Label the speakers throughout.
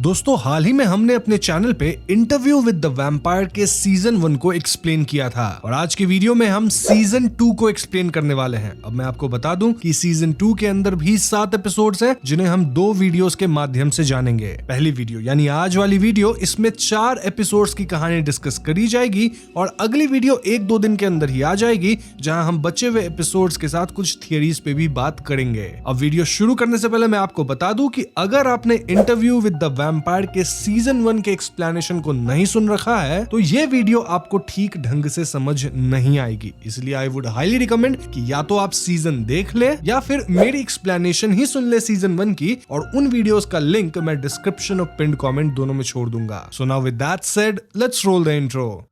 Speaker 1: दोस्तों हाल ही में हमने अपने चैनल पे इंटरव्यू विद द वैम्पायर के सीजन 1 को एक्सप्लेन किया था और आज की वीडियो में हम सीजन 2 को एक्सप्लेन करने वाले हैं। अब मैं आपको बता दूं कि सीजन 2 के अंदर भी 7 एपिसोड्स हैं जिन्हें हम 2 वीडियोस के माध्यम से जानेंगे। पहली वीडियो यानी आज वाली वीडियो, इसमें 4 एपिसोड्स की कहानी डिस्कस करी जाएगी और अगली वीडियो 1-2 दिन के अंदर ही आ जाएगी जहां हम बचे हुए एपिसोड्स के साथ कुछ थियरीज पे भी बात करेंगे। अब वीडियो शुरू करने से पहले मैं आपको बता दूं कि अगर आपने इंटरव्यू विद द वैम्पायर के सीजन 1 के एक्सप्लेनेशन को नहीं सुन रखा है तो ये वीडियो आपको ठीक ढंग से समझ नहीं आएगी। इसलिए आई वुड हाईली रिकमेंड कि या तो आप सीजन देख ले या फिर मेरी एक्सप्लेनेशन ही सुन ले सीजन 1 की, और उन वीडियोस का लिंक मैं डिस्क्रिप्शन और पिन्ड कमेंट दोनों में छोड़ दूंगा। So now with that said, let's roll the intro.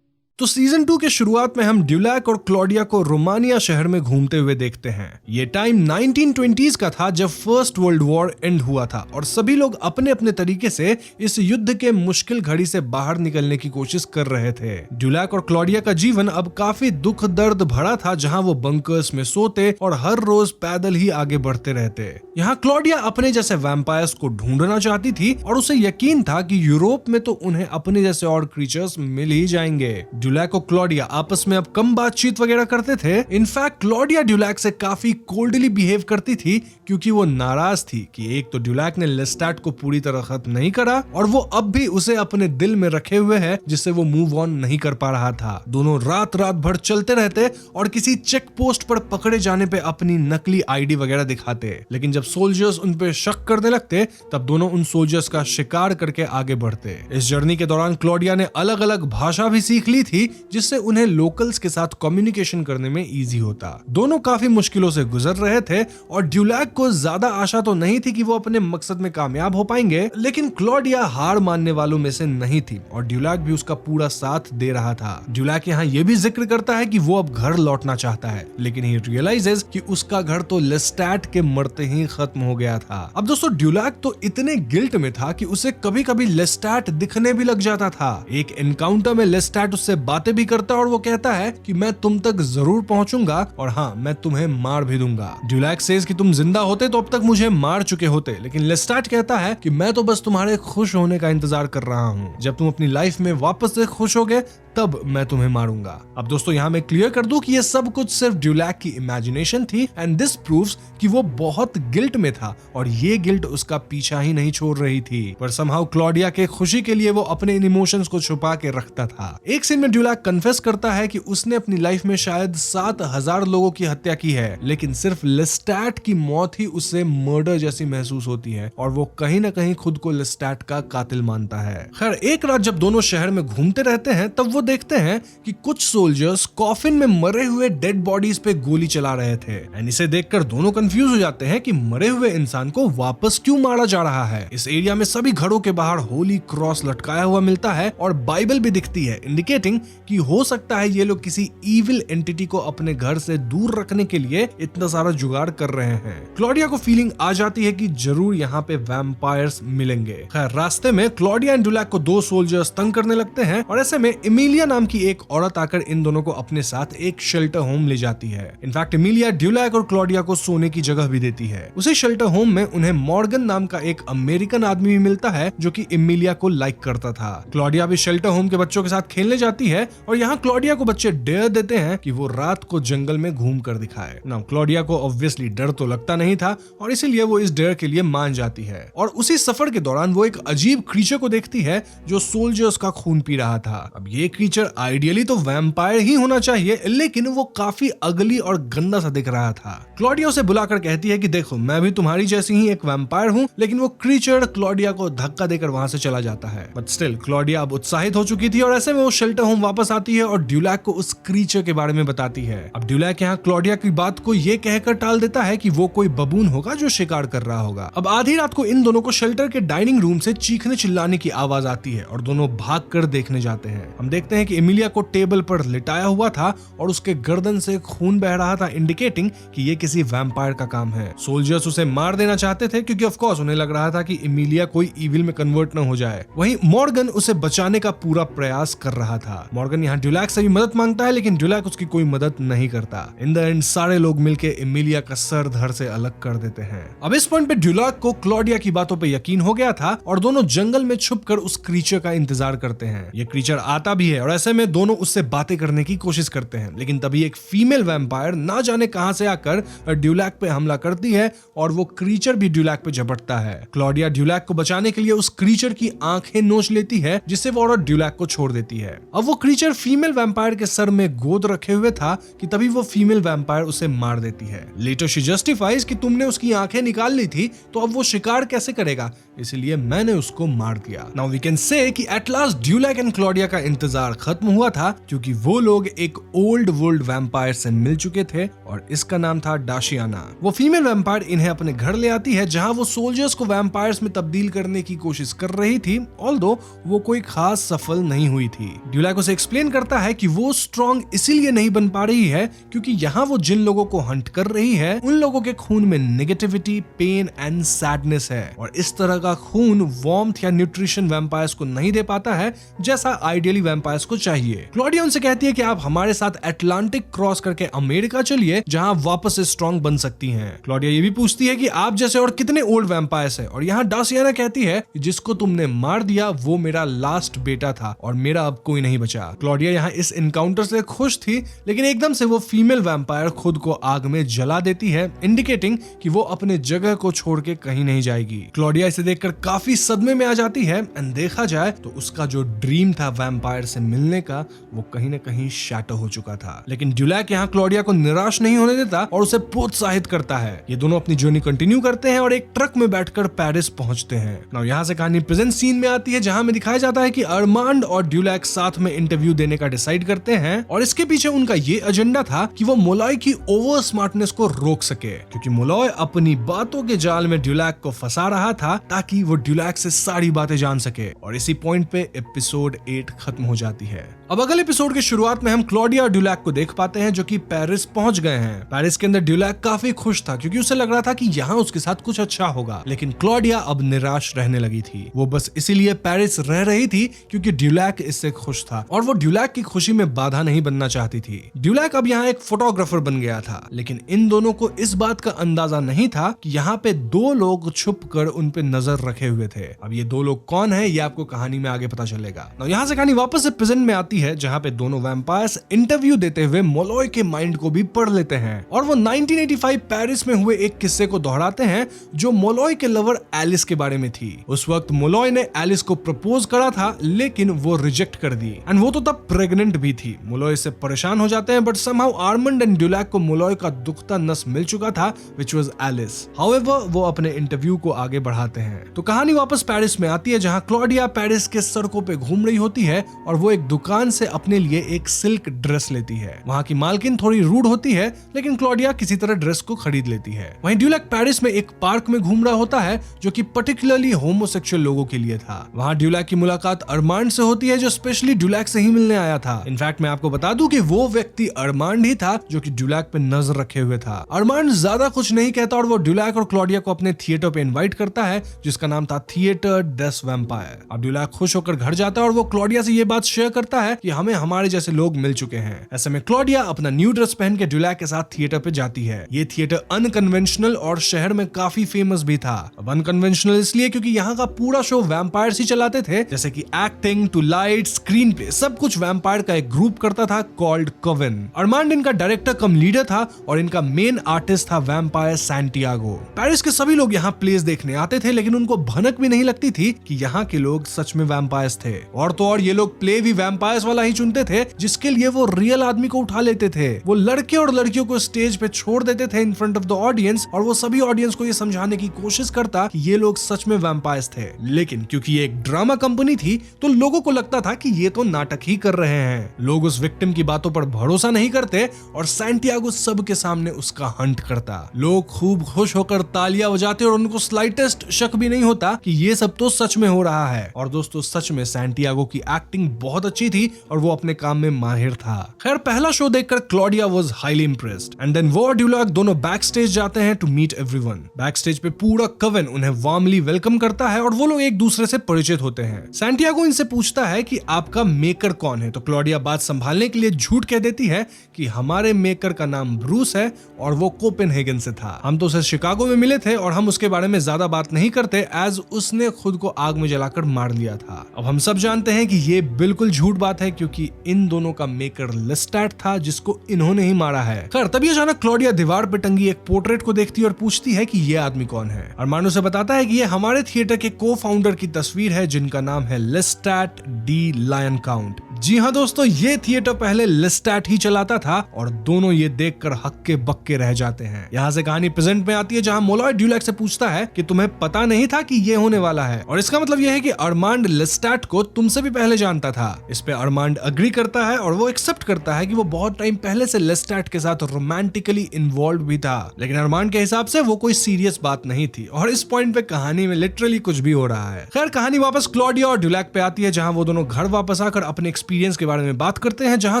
Speaker 1: तो सीजन 2 के शुरुआत में हम ड्यूलैक और क्लॉडिया को रोमानिया शहर में घूमते हुए देखते हैं। ये टाइम 1920s का था जब फर्स्ट वर्ल्ड वॉर एंड हुआ था और सभी लोग अपने अपने तरीके से इस युद्ध के मुश्किल घड़ी से बाहर निकलने की कोशिश कर रहे थे। ड्यूलैक और क्लॉडिया का जीवन अब काफी दुख दर्द भरा था, जहां वो बंकर्स में सोते और हर रोज पैदल ही आगे बढ़ते रहते। यहाँ क्लॉडिया अपने जैसे वैम्पायर्स को ढूंढना चाहती थी और उसे यकीन था कि यूरोप में तो उन्हें अपने जैसे और क्रीचर्स मिल ही जाएंगे। ड्यूलैक और क्लॉडिया आपस में अब कम बातचीत वगैरह करते थे। इनफैक्ट क्लॉडिया ड्यूलैक से काफी कोल्डली बिहेव करती थी क्योंकि वो नाराज थी कि एक तो ड्यूलैक ने लेस्टैट को पूरी तरह खत्म नहीं करा और वो अब भी उसे अपने दिल में रखे हुए है जिससे वो मूव ऑन नहीं कर पा रहा था। दोनों रात भर चलते रहते और किसी चेक पोस्ट पर पकड़े जाने पे अपनी नकली आईडी वगैरह दिखाते, लेकिन जब सोल्जर्स उन पे शक करने लगते तब दोनों उन सोल्जर्स का शिकार करके आगे बढ़ते। इस जर्नी के दौरान क्लॉडिया ने अलग अलग भाषा भी सीख ली थी जिससे उन्हें लोकल्स के साथ कम्युनिकेशन करने में इजी होता। दोनों काफी मुश्किलों से गुजर रहे थे और ड्यूलैक को ज्यादा आशा तो नहीं थी कि वो अपने मकसद में कामयाब हो पाएंगे, लेकिन क्लॉडिया हार मानने वालों में से नहीं थी और ड्यूलैक भी उसका पूरा साथ दे रहा था। ड्यूलैक यहाँ ये भी जिक्र करता है कि वो अब घर लौटना चाहता है, लेकिन ही रियलाइजेस कि उसका घर तो लेस्टैट के मरते ही खत्म हो गया था। अब दोस्तों ड्यूलैक तो इतने गिल्ट में था कि उसे कभी कभी लेस्टैट दिखने भी लग जाता था। एक एनकाउंटर में लेस्टैट उससे बातें भी करता और वो कहता है कि मैं तुम तक जरूर पहुंचूंगा और हाँ, मैं तुम्हें मार भी दूंगा। ड्यूलैक सेज कि तुम जिंदा होते तो अब तक मुझे मार चुके होते, लेकिन लेस्टैट कहता है कि मैं तो बस तुम्हारे खुश होने का इंतजार कर रहा हूँ। जब तुम अपनी लाइफ में वापस से खुश होगे तब मैं तुम्हें मारूंगा। अब दोस्तों यहाँ मैं क्लियर कर दूं कि ये सब कुछ सिर्फ ड्यूलैक की इमेजिनेशन थी एंड दिस प्रूव्स कि वो बहुत गिल्ट में था और ये गिल्ट उसका पीछा ही नहीं छोड़ रही थी। पर समहाउ क्लॉडिया के खुशी के लिए वो अपने इन इमोशंस को छुपा के रखता था। एक सीन में ड्यूलैक कन्फेस करता है कि उसने अपनी लाइफ में शायद 7000 लोगों की हत्या की है, लेकिन सिर्फ लेस्टैट की मौत ही उससे मर्डर जैसी महसूस होती है और वो कहीं ना कहीं खुद को लेस्टैट का कातिल मानता है। खैर एक रात जब दोनों शहर में घूमते रहते हैं तब वो देखते हैं कि कुछ सोल्जर्स कॉफिन में मरे हुए डेड बॉडीज पे गोली चला रहे थे एंड इसे देखकर दोनों कंफ्यूज हो जाते हैं कि मरे हुए इंसान को वापस क्यों मारा जा रहा है। इस एरिया में सभी घरों के बाहर होली क्रॉस लटकाया हुआ मिलता है और बाइबल भी दिखती है, इंडिकेटिंग कि हो सकता है ये लोग किसी इविल एंटिटी को अपने घर से दूर रखने के लिए इतना सारा जुगाड़ कर रहे हैं। क्लॉडिया को फीलिंग आ जाती है कि जरूर यहाँ पे वैम्पायर्स मिलेंगे। खैर रास्ते में क्लॉडिया एंड ड्यूलैक को 2 सोल्जर्स तंग करने लगते हैं और ऐसे में एमिलिया नाम की एक औरत आकर इन दोनों को अपने साथ एक शेल्टर होम ले जाती है। इनफैक्ट एमिलिया ड्यूलैक और क्लॉडिया को सोने की जगह भी देती है। उसी शेल्टर होम में उन्हें मॉर्गन नाम का एक अमेरिकन आदमी भी मिलता है जो कि एमिलिया को लाइक करता था। क्लॉडिया भी शेल्टर होम के बच्चों के साथ खेलने जाती है और यहाँ क्लॉडिया को बच्चे डेयर देते हैं कि वो रात को जंगल में घूम कर दिखाए। नाउ क्लॉडिया को ऑब्वियसली डर तो लगता नहीं था और इसीलिए वो इस डेयर के लिए मान जाती है और उसी सफर के दौरान वो एक अजीब क्रीचर को देखती है जो सोल्जर्स का खून पी रहा था। अब ये क्रीचर आइडियली तो वैम्पायर ही होना चाहिए, लेकिन वो काफी अगली और गंदा सा दिख रहा था। क्लॉडिया उसे बुलाकर कहती है कि देखो मैं भी तुम्हारी जैसी ही एक वैम्पायर हूँ, लेकिन वो क्रीचर क्लॉडिया को धक्का देकर वहां से चला जाता है। बट स्टिल क्लॉडिया अब उत्साहित हो चुकी थी और ऐसे में वो शेल्टर होम वापस आती है और ड्यूलैक को उस क्रीचर के बारे में बताती है। अब ड्यूलैक यहाँ क्लॉडिया की बात को ये कहकर टाल देता है कि वो कोई बबून होगा जो शिकार कर रहा होगा। अब आधी रात को इन दोनों को शेल्टर के डाइनिंग रूम से चीखने चिल्लाने की आवाज आती है और दोनों भाग कर देखने जाते हैं। हम देखते देखते हैं कि एमिलिया को टेबल पर लिटाया हुआ था और उसके गर्दन से खून बह रहा था, इंडिकेटिंग कि ये किसी वैम्पायर का काम है। सोल्जर्स उसे मार देना चाहते थे क्योंकि ऑफ कोर्स उन्हें लग रहा था कि एमिलिया कोई इविल में कन्वर्ट न हो जाए। वहीं मॉर्गन उसे बचाने का पूरा प्रयास कर रहा था। मॉर्गन यहाँ ड्यूलैक से भी मदद मांगता है लेकिन ड्यूलैक उसकी कोई मदद नहीं करता। इन द एंड सारे लोग मिलकर एमिलिया का सर धड़ से अलग कर देते हैं। अब इस पॉइंट पे ड्यूलैक को क्लॉडिया की बातों पे यकीन हो गया था और दोनों जंगल में छुपकर उस क्रीचर का इंतजार करते हैं। ये क्रीचर आता भी है और ऐसे में दोनों उससे बातें करने की कोशिश करते हैं, लेकिन तभी एक फीमेल वैम्पायर ना जाने कहां से आकर ड्यूलैक पे हमला करती है और वो क्रीचर भी ड्यूलैक पे झपटता है। क्लॉडिया ड्यूलैक को बचाने के लिए उस क्रीचर की आंखें नोच लेती है, जिससे वो औरत ड्यूलैक को छोड़ देती है। अब वो क्रीचर फीमेल वैम्पायर के सर में गोद रखे हुए था कि तभी वो फीमेल वैम्पायर उसे मार देती है। लेटर शी जस्टिफाइज कि तुमने उसकी आंखें निकाल ली थी तो अब वो शिकार कैसे करेगा, इसलिए मैंने उसको मार दिया। नाउ वी कैन से कि एट लास्ट ड्यूलैक एंड क्लॉडिया का इंतजार खत्म हुआ था क्योंकि वो लोग एक ओल्ड वर्ल्ड वैम्पायर से मिल चुके थे और इसका नाम था डाशियाना। वो फीमेल वैम्पायर इन्हें अपने घर ले आती है जहां वो सोल्जर्स को वैम्पायर्स में तब्दील करने की कोशिश कर रही थी, ऑल्दो वो कोई खास सफल नहीं हुई थी। ड्यूलैक उसे एक्सप्लेन करता है कि वो स्ट्रॉन्ग इसीलिए नहीं बन पा रही है क्योंकि यहाँ वो जिन लोगों को हंट कर रही है उन लोगों के खून में नेगेटिविटी, पेन एंड सैडनेस है और इस तरह का खून वार्मथ या न्यूट्रिशन वैम्पायर्स को नहीं दे पाता है जैसा आइडियली वैम्पायर्स को चाहिए। क्लॉडिया उनसे कहती है कि आप हमारे साथ अटलांटिक क्रॉस करके अमेरिका चलिए जहां वापस से स्ट्रॉन्ग बन सकती हैं। क्लॉडिया ये भी पूछती है कि आप जैसे और कितने ओल्ड वैम्पायर्स हैं और यहाँ डासियाना कहती है कि जिसको तुमने मार दिया वो मेरा लास्ट बेटा था और मेरा अब कोई नहीं बचा। क्लॉडिया यहाँ इस इनकाउंटर से खुश थी लेकिन एकदम से वो फीमेल वैम्पायर खुद को आग में जला देती है, इंडिकेटिंग कि वो अपने जगह को छोड़ के कहीं नहीं जाएगी। क्लॉडिया इसे देखकर काफी सदमे में आ जाती है एंड देखा जाए तो उसका जो ड्रीम था वैम्पायर से मिलने का वो कहीं ना कहीं शैटर हो चुका था। लेकिन ड्यूलैक यहाँ क्लॉडिया को निराश नहीं होने देता और उसे प्रोत्साहित करता है। ये दोनों अपनी जर्नी कंटिन्यू करते हैं और एक ट्रक में बैठकर पेरिस पहुंचते हैं। नाउ यहाँ से कहानी प्रेजेंट सीन में आती है जहां में दिखाया जाता है कि अरमांड और ड्यूलैक साथ में इंटरव्यू देने का डिसाइड करते हैं और इसके पीछे उनका ये एजेंडा था कि वो मोलॉय की ओवर स्मार्टनेस को रोक सके क्योंकि मोलॉय अपनी बातों के जाल में ड्यूलैक को फंसा रहा था ताकि वो ड्यूलैक से सारी बातें जान सके और इसी पॉइंट पे एपिसोड 8 खत्म हो जाती है। अब अगले एपिसोड के शुरुआत में हम क्लॉडिया और ड्यूलैक को देख पाते हैं जो कि पेरिस पहुंच गए हैं। पेरिस के अंदर ड्यूलैक काफी खुश था क्योंकि उसे लग रहा था कि यहाँ उसके साथ कुछ अच्छा होगा, लेकिन क्लॉडिया अब निराश रहने लगी थी। वो बस इसीलिए पेरिस रह रही थी क्योंकि ड्यूलैक इससे खुश था और वो ड्यूलैक की खुशी में बाधा नहीं बनना चाहती थी। ड्यूलैक अब यहाँ एक फोटोग्राफर बन गया था, लेकिन इन दोनों को इस बात का अंदाजा नहीं था कि यहाँ पे दो लोग छुप कर उन पे नजर रखे हुए थे। अब ये दो लोग कौन है ये आपको कहानी में आगे पता चलेगा। यहाँ से कहानी वापस से प्रेजेंट में आती है जहाँ पे दोनों वैम्पायर्स इंटरव्यू देते हुए मोलॉय के माइंड को भी पढ़ लेते हैं और वो 1985 पेरिस में हुए एक किस्से को दोहराते हैं जो मोलॉय के लवर एलिस के बारे में थी। उस वक्त मोलॉय ने एलिस को प्रपोज करा था लेकिन वो रिजेक्ट कर दी एंड वो तो तब प्रेग्नेंट भी थी। मोलॉय से परेशान हो जाते हैं बट समहाउ आर्मंड एंड ड्यूलैक को मोलॉय का दुखता नस मिल चुका था व्हिच वाज एलिस। हाउएवर वो अपने इंटरव्यू को आगे बढ़ाते हैं। तो कहानी वापस पेरिस में आती है जहां क्लॉडिया पेरिस के सड़कों पे घूम रही होती है और वो एक दुकान से अपने लिए एक सिल्क ड्रेस लेती है। वहां की मालकिन थोड़ी रूड होती है लेकिन क्लॉडिया किसी तरह ड्रेस को खरीद लेती है। वहीं ड्यूलैक पेरिस में एक पार्क में घूम रहा होता है जो कि पर्टिकुलरली होमोसेक्सुअल लोगों के लिए था। वहां ड्यूलैक की मुलाकात अरमांड से होती है जो स्पेशली ड्यूलैक से ही मिलने आया था। इनफैक्ट मैं आपको बता दूं कि वो व्यक्ति अरमांड ही था जो कि ड्यूलैक पे नजर रखे हुए था। अरमांड ज्यादा कुछ नहीं कहता और वो ड्यूलैक और क्लॉडिया को अपने थिएटर पे इनवाइट करता है जिसका नाम था थिएटर डेस वैम्पायर। अब ड्यूलैक खुश होकर घर जाता है और वो क्लॉडिया से ये बात शेयर करता है कि हमें हमारे जैसे लोग मिल चुके हैं। ऐसे में क्लॉडिया अपना न्यू ड्रेस पहन के ड्यूलैक के साथ थिएटर पे जाती है। ये थिएटर अनकन्वेंशनल और शहर में काफी फेमस भी था। अब अनकन्वेंशनल इसलिए क्योंकि यहाँ का पूरा शो वैम्पायर्स ही चलाते थे, जैसे कि acting to light, screen play, सब कुछ वैम्पायर का एक ग्रुप करता था कॉल्ड कोवेन। अरमांड इनका डायरेक्टर कम लीडर था और इनका मेन आर्टिस्ट था वैम्पायर सैंटियागो। पेरिस के सभी लोग यहाँ प्लेस देखने आते थे लेकिन उनको भनक भी नहीं लगती थी कि यहाँ के लोग सच में वैम्पायर्स थे। और तो और ये लोग प्ले भी वैम्पायर्स वाला ही चुनते थे जिसके लिए वो रियल आदमी को उठा लेते थे। वो लड़के और लड़कियों को स्टेज पे छोड़ देते थे in front of the audience और वो सभी ऑडियंस को ये समझाने की कोशिश करता कि ये लोग सच में वैम्पायर्स थे। लेकिन क्योंकि ये एक ड्रामा कंपनी थी तो लोगों को लगता था कि ये तो नाटक ही कर रहे हैं। लोग उस विक्टिम की बातों पर भरोसा नहीं करते और सैंटियागो सबके सामने उसका हंट करता। लोग खूब खुश होकर तालियां बजाते और उनको स्लाइटेस्ट शक भी नहीं होता कि ये सब तो सच में हो रहा है। और दोस्तों सच में सैंटियागो की एक्टिंग बहुत अच्छी थी और वो अपने काम में माहिर था। खैर पहला शो देखकर Claudia was highly impressed and then वो और ड्यूलैक दोनों बैक स्टेज जाते हैं to meet everyone. Back stage पे पूरा कवन उन्हें वार्मली वेलकम करता है और वो लोग एक दूसरे से परिचित होते हैं। सैंटियागो इनसे पूछता है कि आपका मेकर कौन है, तो क्लॉडिया बात संभालने के लिए झूठ कह देती है कि हमारे मेकर का नाम ब्रूस है और वो कोपेनहेगन से था। हम तो उसे शिकागो में मिले थे और हम उसके बारे में ज्यादा बात नहीं करते एज उसने खुद को आग में जलाकर मार लिया था। अब हम सब जानते हैं कि ये बिल्कुल झूठ बात है क्योंकि इन दोनों का मेकर लेस्टैट था जिसको इन्होंने ही मारा है। खैर तभी अचानक क्लॉडिया दीवार पे टंगी एक पोर्ट्रेट को देखती है और पूछती है कि ये आदमी कौन है। अरमांड उसे बताता है कि ये हमारे थिएटर के को फाउंडर की तस्वीर है जिनका नाम है लेस्टैट डी लायन काउंट। जी हाँ दोस्तों, ये थिएटर पहले लेस्टैट ही चलाता था और दोनों ये देखकर हक्के बक्के रह जाते हैं। यहाँ से कहानी प्रेजेंट में आती है जहाँ मोलॉय ड्यूलैक से पूछता है कि तुम्हें पता नहीं था कि ये होने वाला है, और इसका मतलब यह है कि अरमांड लेस्टैट को तुमसे भी पहले जानता था। इस पे अरमांड अग्री करता है और वो एक्सेप्ट करता है कि वो बहुत टाइम पहले से लेस्टैट के साथ रोमांटिकली इन्वॉल्व भी था, लेकिन अरमांड के हिसाब से वो कोई सीरियस बात नहीं थी और इस पॉइंट पे कहानी में लिटरली कुछ भी हो रहा है। खैर कहानी वापस क्लॉडिया और ड्यूलैक पे आती है जहाँ वो दोनों घर वापस आकर अपने एक्सपीरियंस के बारे में बात करते हैं, जहां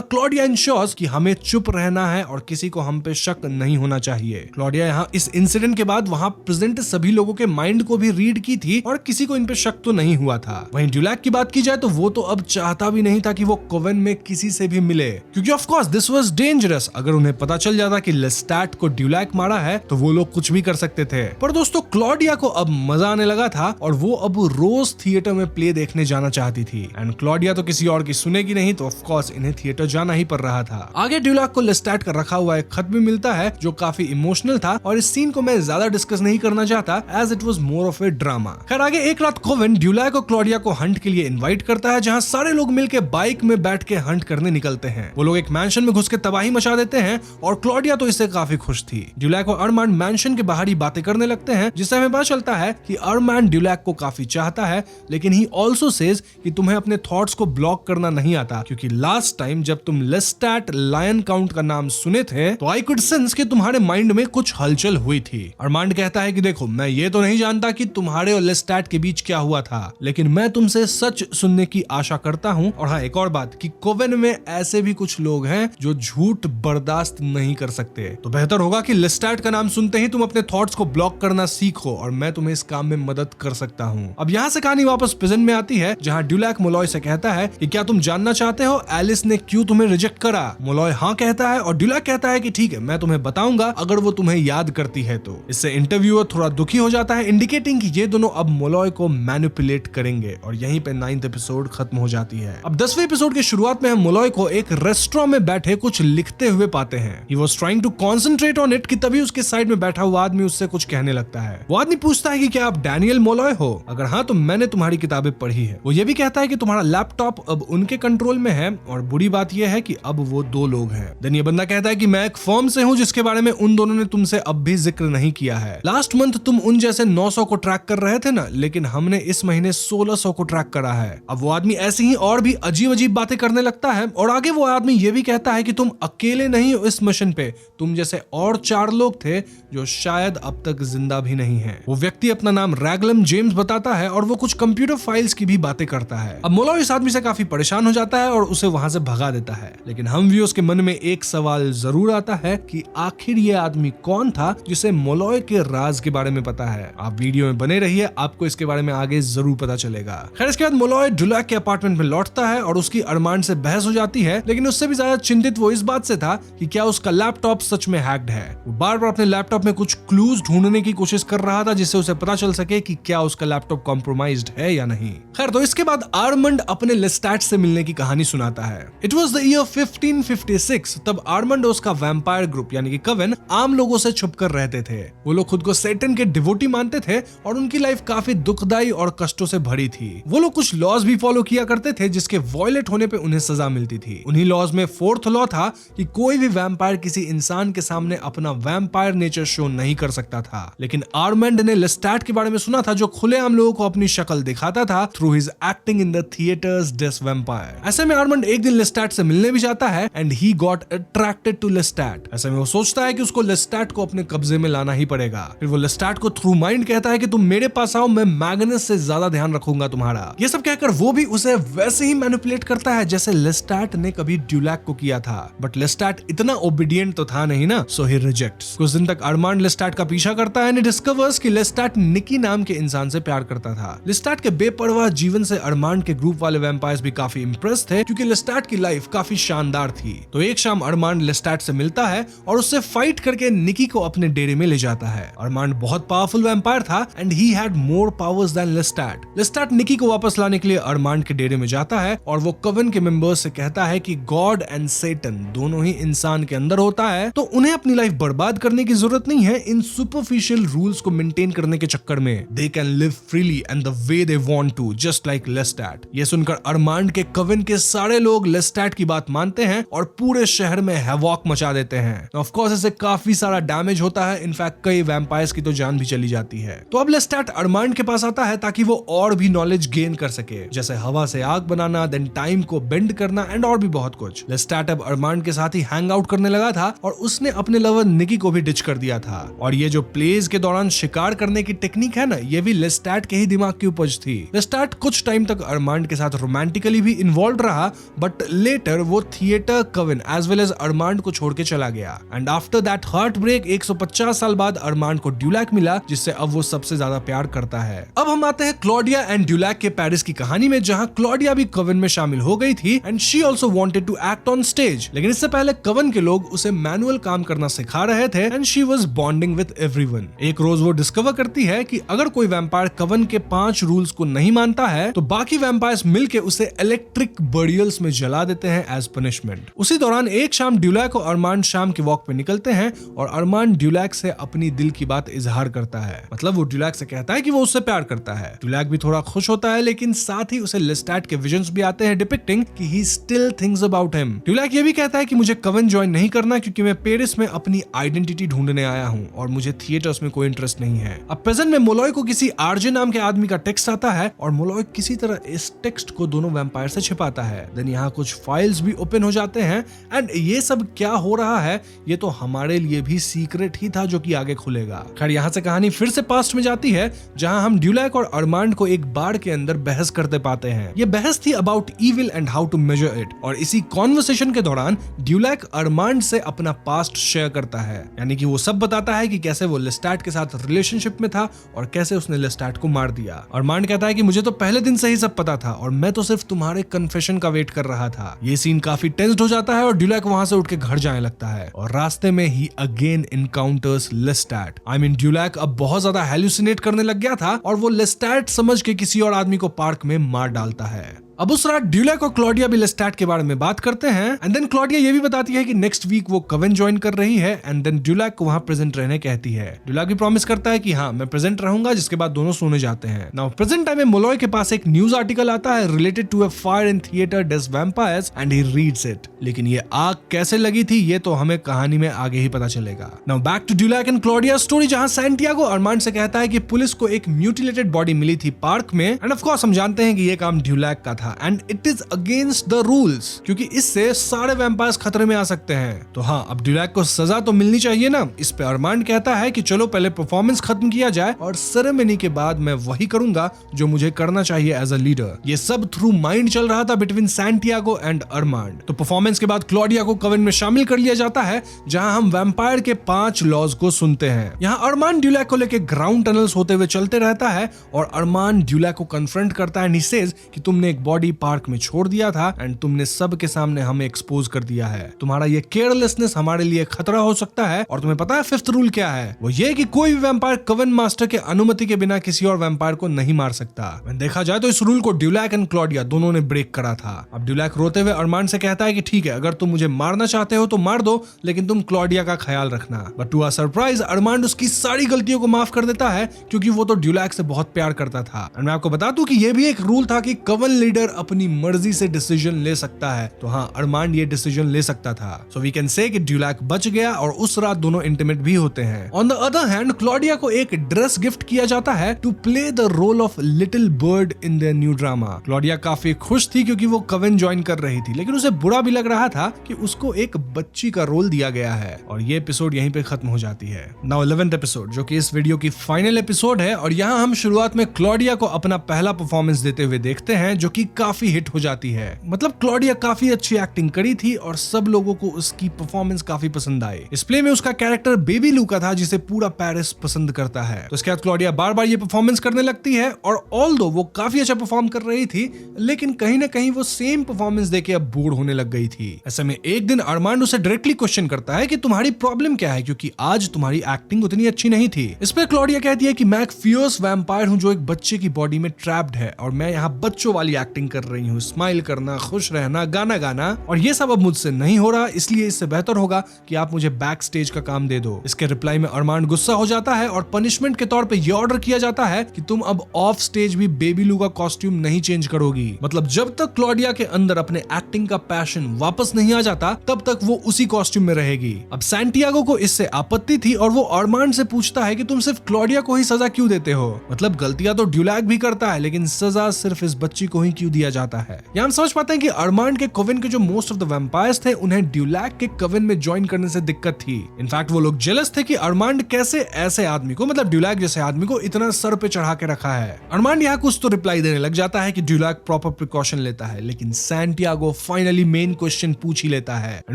Speaker 1: क्लॉडिया इंश्योर्स कि हमें चुप रहना है और किसी को हम पे शक नहीं होना चाहिए। क्लॉडिया यहाँ इस इंसिडेंट के बाद वहां प्रेजेंट सभी लोगों के माइंड को भी रीड की थी और किसी को इन पे शक तो नहीं हुआ था। वहीं ड्यूलैक की बात की जाए तो वो तो अब चाहता भी नहीं था कि वो कोवेन में किसी से भी मिले, क्योंकि of course this was dangerous. अगर उन्हें पता चल जाता कि लेस्टैट को ड्यूलैक मारा है तो वो लोग कुछ भी कर सकते थे। पर दोस्तों क्लॉडिया को अब मजा आने लगा था और वो अब रोज थिएटर में प्ले देखने जाना चाहती थी एंड क्लॉडिया तो किसी और की सुनेगी नहीं, तो ऑफ कोर्स इन्हें थिएटर जाना ही पड़ रहा था। आगे ड्यूलैक को लेस्टैट का रखा हुआ एक खत भी मिलता है जो काफी इमोशनल था और इस सीन को मैं ज्यादा डिस्कस नहीं करना चाहता as it was more of a drama. खैर आगे एक रात कोवेन ड्यूलैक और क्लॉडिया को हंट के लिए इनवाइट करता है जहां सारे लोग मिलकर बाइक में बैठ के हंट करने निकलते हैं। वो लोग एक मैंशन में घुस के तबाही मचा देते हैं और क्लॉडिया तो इससे काफी खुश थी। ड्यूलैक और अरमांड मैंशन के बाहर ही बातें करने लगते हैं जिससे हमें पता चलता है कि अरमांड ड्यूलैक को काफी चाहता है, लेकिन ही ऑल्सो सेज कि तुम्हें अपने थॉट्स को ब्लॉक करना नहीं आता, क्योंकि लास्ट टाइम जब तुम लेस्टैट लायन काउंट का नाम सुने थे तो आई कुड सेंस कि तुम्हारे माइंड में कुछ हलचल हुई थी। अरमांड कहता है कि देखो मैं ये तो नहीं जानता कि तुम्हारे और लेस्टैट के बीच क्या हुआ था, लेकिन मैं तुमसे सच सुनने की आशा करता हूँ। और हाँ एक और बात कि कोवेन में ऐसे भी कुछ लोग हैं जो झूठ बर्दाश्त नहीं कर सकते, तो बेहतर होगा कि लेस्टैट का नाम सुनते ही तुम अपने थॉट्स को ब्लॉक करना सीखो और मैं तुम्हें इस काम में मदद कर सकता हूँ। अब यहाँ से कहानी वापस प्रेजेंट में आती है जहाँ ड्यूलैक मोलॉय से कहता है कि क्या तुम जानना चाहते हो एलिस ने क्यों तुम्हें रिजेक्ट करा। मोलॉय हाँ कहता है और ड्यूलैक कहता है कि ठीक है मैं तुम्हें बताऊंगा अगर वो तुम्हें याद करती है तो। इससे इंटरव्यूअर थोड़ा दुखी हो जाता है, इंडिकेटिंग कि ये दोनों अब मोलॉय को मैनिपुलेट करेंगे और यहीं पे 9th एपिसोड खत्म हो जाती है। अब 10वें एपिसोड की शुरुआत में हम मोलॉय को एक रेस्टोरेंट में बैठे कुछ लिखते हुए पाते हैं। He was trying to concentrate on it कि तभी उसके साइड में बैठा हुआ आदमी उससे कुछ कहने लगता है। वो आदमी पूछता है कि क्या आप डैनियल मोलॉय हो, अगर हाँ तो मैंने तुम्हारी किताबें पढ़ी है। वो ये भी कहता है कि तुम्हारा लैपटॉप अब उनके कंट्रोल में है और बुरी बात यह है कि अब वो 2 लोग हैं। देन ये बंदा कहता है कि मैं एक फर्म से हूँ जिसके बारे में उन दोनों ने तुमसे अब भी जिक्र नहीं किया है। लास्ट मंथ तुम उन जैसे 900 को ट्रैक कर रहे थे ना, लेकिन हमने इस महीने 1600 को ट्रैक करा है। अब वो आदमी ऐसी ही और भी अजीब अजीब बातें करने लगता है और आगे वो आदमी ये भी कहता है कि तुम अकेले नहीं हो इस मिशन पे, तुम जैसे और 4 लोग थे जो शायद अब तक जिंदा भी नहीं है। वो व्यक्ति अपना नाम रैगलम जेम्स बताता है और वो कुछ कंप्यूटर फाइल्स की भी बातें करता है। अब मोलॉय इस आदमी से काफी परेशान हो जाता है और उसे वहां से भगा देता है, लेकिन हम व्यूअर्स के मन में एक सवाल जरूर आता है कि आखिर ये आदमी कौन था जिसे मोलॉय के राज के बारे में पता है। आप वीडियो में बने रहिए, आपको इसके बारे में आगे जरूर पता चलेगा। खैर इसके बाद मोलॉय ड्यूलैक के अपार्टमेंट में लौटता है और उसकी अरमांड से बहस हो जाती है, लेकिन उससे भी ज्यादा चिंतित वो इस बात से था कि क्या उसका लैपटॉप सच में हैक्ड है। वो बार बार अपने लैपटॉप में कुछ क्लूज ढूंढने की कोशिश कर रहा था जिससे उसे पता चल सके कि क्या उसका लैपटॉप कॉम्प्रोमाइज्ड है या नहीं। खैर तो इसके बाद आर्मंड अपने लेस्टैट से मिलने की कहानी सुनाता है। It was the year 1556। तब आर्मंड और उसका वैम्पायर ग्रुप यानी कि कवेन आम लोगों से छुपकर रहते थे। वो लोग खुद को सैटन के डिवोटी मानते थे और उनकी लाइफ काफी दुखदाई और कष्टों से भरी थी। वो लोग कुछ लॉज भी फॉलो किया करते थे जिसके वॉयलेट होने पे उन्हें सजा मिलती थी। उन्हीं लॉज में 4th लॉ था कि कोई भी वैम्पायर किसी इंसान के सामने अपना वैम्पायर नेचर शो नहीं कर सकता था। लेकिन आर्मंड ने लेस्टैट के बारे में सुना था जो खुलेआम लोगों को अपनी शक्ल दिखाता था through his acting in the theatres des vampire. है। ऐसे में अरमांड एक दिन लेस्टैट से मिलने भी जाता है and he got attracted to Lestat. ऐसे में वो सोचता है कि उसको लेस्टैट को अपने कब्जे में लाना ही पड़ेगा। फिर वो लेस्टैट को थ्रू माइंड कहता है कि तुम मेरे पास आओ, मैं मैग्नस से ज्यादा ध्यान रखूंगा तुम्हारा। ये सब कहकर वो भी उसे वैसे ही मैनिपुलेट करता है जैसे लेस्टैट ने कभी ड्यूलैक को किया था। बट लेस्टैट इतना ओबीडिएंट तो था नहीं ना, सो ही रिजेक्ट्स। कुछ दिन तक अरमांड लेस्टैट का पीछा करता है एंड डिस्कवर्स कि लेस्टैट निकी नाम के इंसान से प्यार करता था। लेस्टैट के बेपरवाह जीवन से अरमांड के ग्रुप वाले वैम्पायर्स भी काफी इंप्रेस थे क्योंकि लेस्टैट की लाइफ काफी शानदार थी। तो एक शाम अरमांड लेस्टैट से मिलता है और उससे फाइट करके निकी को अपने डेरे में ले जाता है। अरमांड बहुत पावरफुल वैम्पायर था and he had more powers than Lestat. Lestat Nicki को वापस लाने के लिए अरमांड के डेरे में जाता है और वो कवन के मेंबर्स से कहता है कि गॉड एंड सेटन दोनों ही इंसान के अंदर होता है, तो उन्हें अपनी लाइफ बर्बाद करने की जरूरत नहीं है इन सुपरफिशियल रूल्स को मेंटेन करने के चक्कर में। They can live freely and the way they want to, just like Lestat. ये सुनकर अरमांड के कवन के सारे लोग लेस्टैट की बात मानते हैं और पूरे शहर में हैवॉक मचा देते हैं। ऑफ कोर्स इससे काफी सारा डैमेज होता है, इनफैक्ट कई वैम्पायर्स की तो जान भी चली जाती है। तो अब लेस्टैट अरमांड के पास आता है ताकि वो और भी नॉलेज गेन कर सके, जैसे हवा से आग बनाना, देन टाइम को बेंड करना एंड और भी बहुत कुछ। लेस्टैट अब अरमांड के साथ ही हैंग आउट करने लगा था और उसने अपने लवर निकी को भी डिच कर दिया था। और ये जो प्लेज के दौरान शिकार करने की टेक्निक है ना, ये भी लेस्टैट के ही दिमाग की उपज थी। लेस्टैट कुछ टाइम तक अरमांड के साथ रोमांटिकली भी इन्वॉल्व रहा, बट लेटर वो theatre coven as well as Armand को छोड़ के चला गया। And after that heart break 150 साल बाद अरमांड को ड्यूलैक मिला, जिससे अब वो सबसे ज्यादा प्यार करता है। अब हम आते हैं क्लॉडिया एंड ड्यूलैक के पेरिस की कहानी में, जहां क्लॉडिया भी कवन में शामिल हो गई थी and she also wanted to act on stage. लेकिन इससे पहले कवन के लोग उसे मैनुअल काम करना सिखा रहे थे and she was bonding with everyone. एक रोज वो डिस्कवर करती है कि अगर कोई वैम्पायर कवन के 5 रूल्स को नहीं मानता है तो बाकी वैम्पायर्स मिलके उसे इलेक्ट्रिक बर्डियल्स में जला देते हैं एज पनिशमेंट। उसी दौरान एक शाम ड्यूलैक और अरमांड शाम की वॉक पे निकलते हैं और अरमांड ड्यूलैक से अपनी दिल की बात इजहार करता है। मतलब वो ड्यूलैक से कहता है कि वो उससे प्यार करता है। ड्यूलैक भी थोड़ा खुश होता है, लेकिन साथ ही उसे लेस्टैट के विजन्स भी आते हैं डिपिक्टिंग कि he still thinks about him. Dulac ये भी कहता है कि मुझे कवन ज्वाइन नहीं करना क्योंकि मैं पेरिस में अपनी आइडेंटिटी ढूंढने आया हूँ और मुझे थिएटर्स में कोई इंटरेस्ट नहीं है। अब प्रेजेंट में मोलॉय को किसी आरजे नाम के आदमी का टेक्स्ट आता है और मोलॉय किसी तरह इस टेक्स्ट को दोनों वैम्पायर से छिपाता है। देन यहाँ कुछ फाइल्स भी ओपन हो जाते हैं एंड ये सब क्या हो रहा है ये तो हमारे लिए भी सीक्रेट ही था जो कि आगे खुलेगा। खैर यहाँ से कहानी फिर से पास्ट में जाती है, जहां हम ड्यूलैक और अरमांड को एक बार के अंदर बहस करते पाते हैं। ये बहस थी about evil and how to measure it, और इसी कॉन्वर्सेशन के दौरान ड्यूलैक अरमांड से अपना पास्ट शेयर करता है, यानी कि वो सब बताता है कि कैसे वो लेस्टैट के साथ रिलेशनशिप में था और कैसे उसने लेस्टैट को मार दिया। अरमांड कहता है कि मुझे तो पहले दिन से ही सब पता था और मैं तो सिर्फ तुम्हारे कन्फेशन का वेट कर रहा था। ये सीन काफी टेंस्ड हो जाता है और ड्यूलैक वहां से उठ के घर जाने लगता है और रास्ते में ही अगेन इनकाउंटर्स लेस्टैट। आई मीन ड्यूलैक अब बहुत ज्यादा हेलुसिनेट करने लग गया था और वो लेस्टैट समझ के किसी और आदमी को पार्क में मार डालता है। अब उस रात ड्यूलैक और क्लॉडिया भी लेस्टैट के बारे में बात करते हैं एंड देन क्लॉडिया ये भी बताती है कि नेक्स्ट वीक वो कवन ज्वाइन कर रही है एंड देन ड्यूलैक को वहां प्रेजेंट रहने कहती है। ड्यूलैक भी प्रॉमिस करता है कि हाँ मैं प्रेजेंट रहूंगा, जिसके बाद दोनों सोने जाते हैं। नाउ प्रेजेंट टाइम में मोलॉय के पास एक न्यूज आर्टिकल आता है related to a fire in theatre des vampires and he reads it. लेकिन ये आग कैसे लगी थी ये तो हमें कहानी में आगे ही पता चलेगा। Now back to Dulac and Claudia story, जहां सैंटियागो अरमांड से कहता है कि पुलिस को एक म्यूटिलेटेड बॉडी मिली थी पार्क में एंड ऑफ कोर्स हम जानते हैं कि ये काम ड्यूलैक का था and it is against the rules, क्योंकि इससे सारे वैम्पायर्स खतरे में आ सकते हैं। तो हाँ अब ड्यूलैक को सजा तो मिलनी चाहिए ना। इस पे अरमांड कहता है कि चलो पहले परफॉर्मेंस खत्म किया जाए और सेरेमनी के बाद मैं वही करूंगा जो मुझे करना चाहिए एज अ लीडर। ये सब थ्रू माइंड चल रहा था बिटवीन सैंटियागो एंड अरमांड। तो परफॉर्मेंस के बाद क्लॉडिया को कवन में शामिल कर लिया जाता है, जहां हम वैम्पायर के 5 लॉज को सुनते हैं। यहाँ अरमांड ड्यूलैक को लेकर ग्राउंड टनल्स होते हुए चलते रहता है और अरमांड ड्यूलैक को कन्फ्रंट करता है एंड ही सेज कि तुमने एक बॉडी पार्क में छोड़ दिया था एंड तुमने सबके सामने हमें एक्सपोज कर दिया है। तुम्हारा ये केयरलेसनेस हमारे लिए खतरा हो सकता है और तुम्हें पता है 5th रूल क्या है? वो ये कि कोई भी वैम्पायर कवन मास्टर के अनुमति के बिना किसी और वैम्पायर को नहीं मार सकता। देखा जाए तो इस रूल को ड्यूलैक एंड क्लॉडिया दोनों ने ब्रेक करा था। अब ड्यूलैक रोते हुए अरमांड से कहता है कि ठीक है अगर तुम मुझे मारना चाहते हो तो मार दो, लेकिन तुम क्लॉडिया का ख्याल रखना। But to a surprise Armand उसकी सारी गलतियों को माफ कर देता है क्योंकि वो तो ड्यूलैक से बहुत प्यार करता था। मैं आपको बता दूं कि ये भी एक रूल था कि कवन लीडर अपनी मर्जी से डिसीजन ले सकता है, तो हाँ, अरमांड ये डिसीजन ले सकता था। सो वी कैन से कि ड्यूलैक बच गया और उस रात दोनों इंटीमेट भी होते हैं। On the other hand, Claudia को एक ड्रेस गिफ्ट किया जाता है to play the role of little bird in their new drama. Claudia काफी खुश थी क्योंकि वो कवन ज्वाइन कर रही थी, लेकिन उसे बुरा भी लग रहा था कि उसको एक बच्ची का रोल दिया गया है। और ये एपिसोड यहीं पे खत्म हो जाती है। नाउ 11th एपिसोड, जो कि इस वीडियो की फाइनल एपिसोड है, और यहाँ हम शुरुआत में क्लॉडिया को अपना पहला परफॉर्मेंस देते हुए देखते हैं, जो कि काफी हिट हो जाती है। मतलब क्लॉडिया काफी अच्छी एक्टिंग करी थी और सब लोगों को उसकी परफॉर्मेंस काफी पसंद आई। इस प्ले में उसका कैरेक्टर बेबी लू का था, जिसे पूरा पेरिस पसंद करता है। तो इसके बाद क्लॉडिया बार बार ये परफॉर्मेंस करने लगती है, और ऑल्दो वो काफी अच्छा परफॉर्म कर रही थी, लेकिन कहीं ना कहीं वो सेम परफॉर्मेंस देके अब बोर होने लग गई थी। ऐसे में एक दिन अरमांड उसे डायरेक्टली क्वेश्चन करता है कि तुम्हारी प्रॉब्लम क्या है, क्योंकि आज तुम्हारी एक्टिंग उतनी अच्छी नहीं थी। इस पर क्लॉडिया कहती है कि मैं एक फियर्स वैम्पायर हूं जो एक बच्चे की बॉडी में ट्रैप्ड है, और मैं यहाँ बच्चों वाली एक्टिंग कर रही हूँ, स्माइल करना, खुश रहना, गाना गाना, और ये सब अब मुझसे नहीं हो रहा, इसलिए इससे बेहतर होगा कि आप मुझे बैक स्टेज का काम दे दो। इसके रिप्लाई में अरमांड गुस्सा हो जाता है और पनिशमेंट के तौर पे ये ऑर्डर किया जाता है कि तुम अब ऑफ स्टेज भी बेबी लू का कॉस्ट्यूम नहीं चेंज करोगी। मतलब जब तक क्लॉडिया के अंदर अपने एक्टिंग का पैशन वापस नहीं आ जाता, तब तक वो उसी कॉस्ट्यूम में रहेगी। अब सैंटियागो को इससे आपत्ति थी और वो अरमांड से पूछता है कि तुम सिर्फ क्लॉडिया को ही सजा क्यों देते हो? मतलब गलतियां तो ड्यूलैक भी करता है, लेकिन सजा सिर्फ इस बच्ची को ही क्यों दिया जाता है? यहाँ हम समझ पाते हैं कि अरमांड के कवन के जो मोस्ट ऑफ द वैम्पायर्स थे, उन्हें ड्यूलैक के कवन में ज्वाइन करने से दिक्कत थी। इनफैक्ट वो लोग जेलस थे कि अरमांड कैसे ऐसे आदमी को, मतलब ड्यूलैक जैसे आदमी को, इतना सर पे चढ़ा के रखा है। अरमांड यहाँ कुछ तो रिप्लाई देने लग जाता है कि ड्यूलैक प्रॉपर प्रिकॉशन लेता है, लेकिन सैंटियागो फाइनली मेन क्वेश्चन पूछ ही लेता है, एंड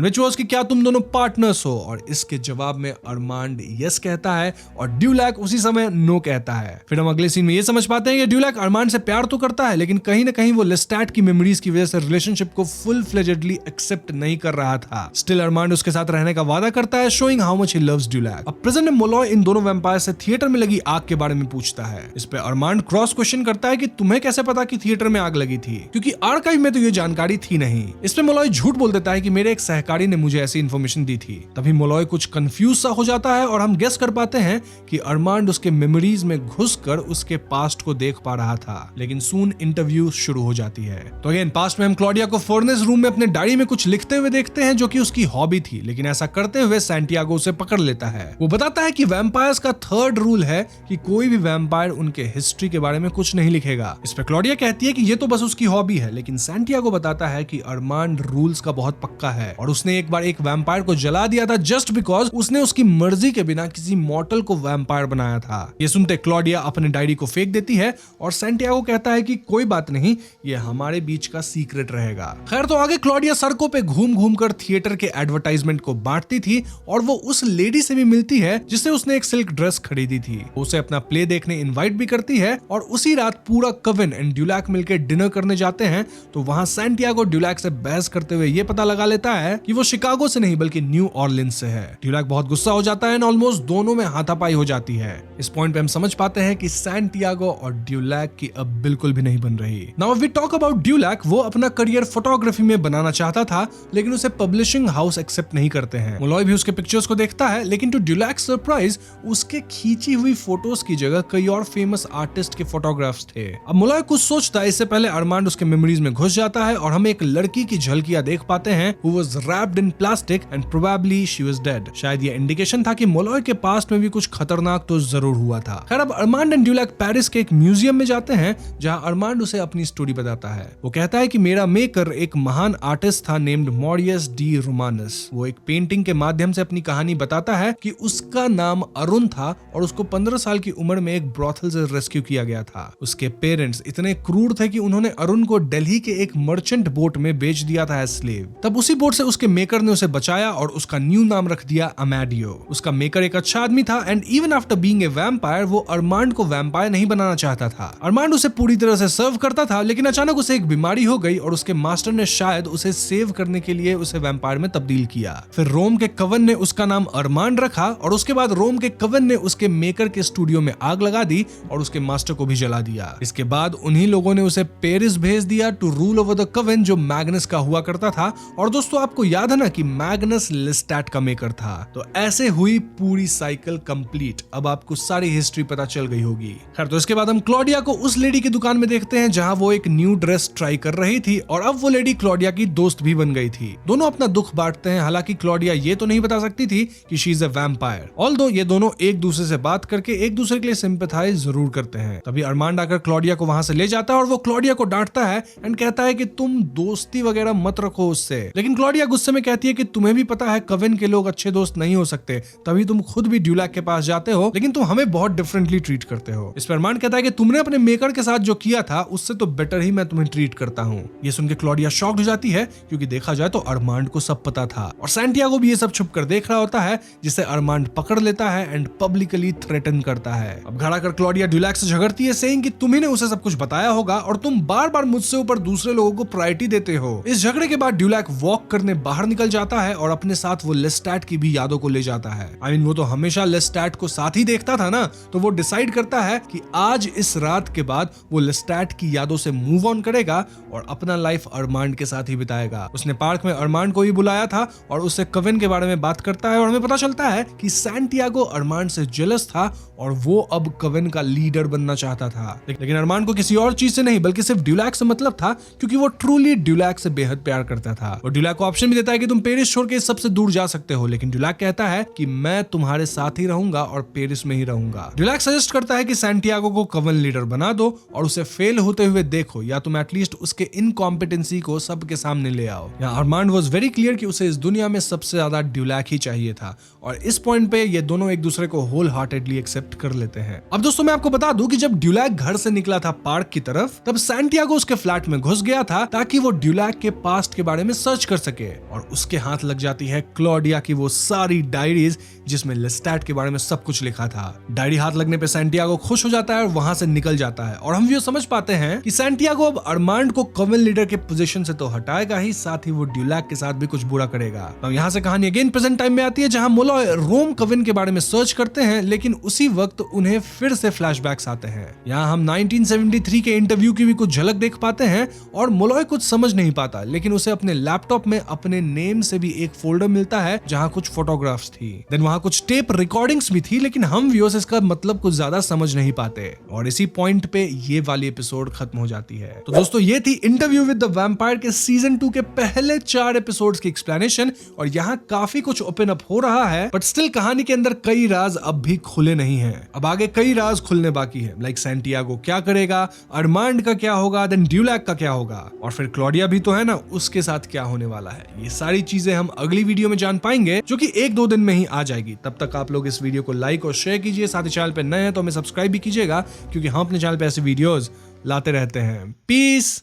Speaker 1: व्हिच वाज कि क्या तुम दोनों पार्टनर्स हो? और इसके जवाब में अरमांड यस कहता है और ड्यूलैक उसी समय नो कहता है। फिर हम अगले सीन में ये समझ पाते हैं कि ड्यूलैक अरमांड से प्यार तो करता है, लेकिन कहीं ना कहीं वो लेस्टैट की मेमोरीज की वजह से रिलेशनशिप को फुल फ्लेजेडली एक्सेप्ट नहीं कर रहा था। स्टिल अरमांड उसके साथ रहने का वादा करता है, showing how much he loves Dulac. अब प्रेजेंट में मोलॉय इन दोनों वैम्पायर से थिएटर में लगी आग के बारे में पूछता है। इस पे अरमांड क्रॉस क्वेश्चन करता है कि तुम्हें कैसे पता कि थिएटर में आग लगी थी, क्योंकि आर्काइव में तो ये जानकारी थी नहीं। इस पे मोलॉय झूठ बोल देता है कि मेरे एक सहकारी ने मुझे ऐसी इन्फॉर्मेशन दी थी। तभी मोलॉय कुछ कंफ्यूज सा हो जाता है और हम गेस कर पाते हैं कि अरमांड उसके मेमोरीज में घुसकर उसके पास्ट को देख पा रहा था। लेकिन सून इंटरव्यू शुरू हो जाती है। तो अगेन पास्ट में हम क्लॉडिया को फर्नेस रूम में अपने डायरी में कुछ लिखते हुए देखते हैं, जो कि उसकी हॉबी थी, लेकिन ऐसा करते हुए सैंटियागो उसे पकड़ लेता है। वो बताता है कि वैम्पायर्स का थर्ड रूल है कि कोई भी वैम्पायर उनके हिस्ट्री के बारे में कुछ नहीं लिखेगा। इस पे क्लॉडिया कहती है कि ये तो बस उसकी हॉबी है, लेकिन सैंटियागो बताता है कि अरमांड रूल्स का बहुत पक्का है और उसने एक बार एक वैम्पायर को जला दिया था जस्ट बिकॉज उसने उसकी मर्जी के बिना किसी मॉर्टल को वैम्पायर बनाया था। ये सुनते क्लॉडिया अपने डायरी को फेंक देती है और सैंटियागो कहता है कि कोई बात नहीं, ये हमारे बीच का सीक्रेट रहेगा। खैर, तो आगे क्लॉडिया सड़कों पे घूम घूम कर थिएटर के एडवर्टाइजमेंट को बांटती थी और वो उस लेडी से भी मिलती है जिससे उसने एक सिल्क ड्रेस खरीदी थी। उसे अपना प्ले देखने इनवाइट भी करती है और उसी रात पूरा कवन एंड ड्यूलैक मिलकर डिनर करने जाते हैं। तो वहां सैंटियागो ड्यूलैक से बहस करते हुए ये पता लगा लेता है कि वो शिकागो से नहीं बल्कि न्यू ऑर्लिन्स से है। ड्यूलैक बहुत गुस्सा हो जाता है एंड ऑलमोस्ट दोनों में हाथापाई हो जाती है। इस पॉइंट पे हम समझ पाते हैं कि सैंटियागो और ड्यूलैक की अब बिल्कुल भी नहीं बन रही। नाउ वी टॉक अबाउट ड्यूलैक, वो अपना करियर फोटोग्राफी में बनाना चाहता था, लेकिन उसे पब्लिशिंग हाउस एक्सेप्ट नहीं करते हैं। मोलॉय भी उसके पिक्चर्स को देखता है, लेकिन टू ड्यूलैक सरप्राइज उसके खींची हुई फोटोज की जगह कई और फेमस आर्टिस्ट के फोटोग्राफ्स थे। अब मोलॉय कुछ सोचता है, इससे पहले अरमांड उसके मेमोरीज में घुस जाता है और हम एक लड़की की झलकियां देख पाते हैं who was wrapped in plastic and probably she was dead। शायद ये इंडिकेशन था कि मोलॉय के पास्ट में भी कुछ खतरनाक तो जरूर हुआ था। खैर, अब अरमांड एंड ड्यूलैक पेरिस के एक म्यूजियम में जाते हैं जहां अरमांड उसे अपनी स्टोरी बताता है। वो कहता है कि मेरा मेकर एक महान आर्टिस्ट था नेम्ड मॉरियस डी रोमानस। वो एक पेंटिंग के माध्यम से अपनी कहानी बताता है कि उसका नाम अरुण था और उसको 15 साल की उम्र में एक ब्रॉथल से रेस्क्यू किया गया था। उसके पेरेंट्स इतने क्रूर थे कि उन्होंने अरुण को दिल्ली के एक मर्चेंट बोट में बेच दिया था एज स्लेव। तब उसी बोट से उसके मेकर ने उसे बचाया और उसका न्यू नाम रख दिया अमेडियो। उसका मेकर एक अच्छा आदमी था and even after being a vampire वो अरमांड को वैम्पायर नहीं बनाना चाहता था। अरमांड उसे पूरी तरह से सर्व करता था, लेकिन अचानक उसे एक बीमारी हो गई और उसके मास्टर ने शायद उसे सेव करने के लिए उसे वैम्पायर में तब्दील किया। फिर रोम के कवन ने उसका नाम अरमांड रखा और उसके बाद रोम के कवन ने उसके मेकर के स्टूडियो में आग लगा दी और उसके मास्टर को भी जला दिया। इसके बाद उन्हीं लोगों ने उसे पेरिस भेज दिया टू रूल ओवर द कवन, जो मैग्नस का हुआ करता था। और दोस्तों, आपको याद है ना कि मैग्नस लेस्टैट का मेकर था। तो ऐसे हुई पूरी साइकिल कंप्लीट। अब आपको सारी हिस्ट्री पता चल गई होगी। खैर, तो इसके बाद हम क्लॉडिया को उस लेडी की दुकान में देखते हैं जहां वो एक न्यू ड्रेस ट्राई कर रही थी और अब वो लेडी क्लॉडिया की दोस्त भी बन गई थी। दोनों अपना दुख बांटते हैं, हालांकि क्लॉडिया ये तो नहीं बता सकती थी कि she is a vampire. Although ये दोनों एक दूसरे से बात करके एक दूसरे के लिए सिंपैथाइज जरूर करते हैं। तभी अरमांड आकर क्लॉडिया को वहां से ले जाता है और वो क्लॉडिया को डांटता है एंड कहता है कि तुम दोस्ती वगैरह मत रखो उससे। लेकिन क्लॉडिया गुस्से में कहती है कि तुम्हें भी पता है कविन के लोग अच्छे दोस्त नहीं हो सकते, तभी तुम खुद भी ड्यूलैक के पास जाते हो, लेकिन तुम हमें बहुत डिफरेंटली ट्रीट करते हो। इस पर अरमांड कहता है कि तुमने अपने मेकर के साथ जो किया था उससे तो बेटर ही मैं तुम्हें ट्रीट करता हूँ। ये सुन के क्लॉडिया शॉक्ड हो जाती है, क्योंकि देखा जाए तो अरमांड को सब पता था और सैंटियागो भी ये सब छुप कर देख रहा होता है, जिसे अरमांड पकड़ लेता है एंड पब्लिकली थ्रेटन करता है। अब घर आकर क्लॉडिया ड्यूलैक से झगड़ती है, सेइंग कि तुम्ही ने उसे सब कुछ बताया होगा और तुम बार बार मुझसे ऊपर दूसरे लोगों को प्रायोरिटी देते हो। इस झगड़े के बाद ड्यूलैक वॉक करने बाहर निकल जाता है और अपने साथ वो लेस्टैट की भी यादों को ले जाता है। वो तो हमेशा लेस्टैट को साथ ही देखता था ना, तो वो डिसाइड करता है कि आज इस रात के बाद वो लेस्टैट की यादों से मूव ऑन करेगा और अपना लाइफ अरमांड के साथ ही बिताएगा। उसने पार्क में अरमांड को भी बुलाया था और उससे कविन के बारे में बात करता है और हमें पता चलता है कि सैंटियागो अरमांड से जेलस था और वो अब कविन का लीडर बनना चाहता था। लेकिन अरमांड को किसी और चीज से नहीं बल्कि सिर्फ ड्यूलैक से मतलब था, क्योंकि वो ट्रूली ड्यूलैक से बेहद प्यार करता था। और ड्यूलैक को ऑप्शन भी देता है कि तुम पेरिस छोड़ के सबसे दूर जा सकते हो, लेकिन ड्यूलैक कहता है कि मैं तुम्हारे साथ ही रहूंगा और पेरिस में ही रहूंगा। ड्यूलैक सजेस्ट करता है कि सैंटियागो को कविन लीडर बना दो और उसे फेल होते हुए देखो, या तुम एटलीस्ट उसके इनकॉम्पिटेंसी को सबके सामने ले आओ। यहाँ अरमांड वाज वेरी क्लियर कि उसे इस दुनिया में सबसे ज्यादा ड्यूलैक ही चाहिए था और इस पॉइंट पे ये दोनों एक दूसरे को होल हार्टेडली एक्सेप्ट कर लेते हैं। अब दोस्तों मैं आपको बता दूं कि जब ड्यूलैक घर से निकला था पार्क की तरफ, तब सैंटियागो उसके फ्लैट में घुस गया था ताकि वो ड्यूलैक के पास्ट के बारे में सर्च कर सके और उसके हाथ लग जाती है क्लॉडिया की वो सारी डायरीज जिसमें लेस्टैट के बारे में सब कुछ लिखा था। डायरी हाथ लगने पे सैंटियागो खुश हो जाता है और वहां से निकल जाता है और हम ये समझ पाते हैं कि सैंटियागो अब अरमांड को कविन लीडर के पोजीशन से तो हटाएगा ही, साथ ही वो ड्यूलैक के साथ भी कुछ बुरा करेगा। अब यहाँ से कहानी अगेन प्रेजेंट टाइम में आती है, जहां मोलॉय रोम कविन के बारे में सर्च करते हैं, लेकिन उसी वक्त उन्हें फिर से फ्लैशबैक्स आते हैं। यहाँ हम 1973 के इंटरव्यू की भी कुछ झलक देख पाते हैं और मोलॉय कुछ समझ नहीं पाता, लेकिन उसे अपने लैपटॉप में अपने नेम से भी एक फोल्डर मिलता है जहां कुछ फोटोग्राफ्स थी। देन वहां कुछ टेप रिकॉर्डिंग्स भी थी, लेकिन हम व्यूअर्स इसका मतलब कुछ ज्यादा समझ नहीं पाते और इसी पॉइंट पे ये वाली एपिसोड खत्म हो जाती है। तो दोस्तों ये थी इंटरव्यू विद द वैम्पायर के सीजन 2 के पहले 4 एपिसोड्स की एक्सप्लेनेशन और यहाँ काफी कुछ ओपन अप हो रहा है, बट स्टिल कहानी के अंदर कई राज अब भी खुले नहीं हैं। अब आगे कई राज खुलने बाकी है, लाइक सैंटियागो क्या करेगा, अरमांड का क्या होगा, देन ड्यूलैक का क्या होगा और फिर क्लॉडिया भी तो है ना, उसके साथ क्या होने वाला है। ये सारी चीजें हम अगली वीडियो में जान पाएंगे, जो कि 1-2 दिन में ही आ जाएगी। तब तक आप लोग इस वीडियो को लाइक और शेयर कीजिए, साथ ही चैनल पे नए हैं तो हमें सब्सक्राइब भी कीजिएगा, क्योंकि हम अपने चैनल पे ऐसे वीडियोस लाते रहते हैं। पीस।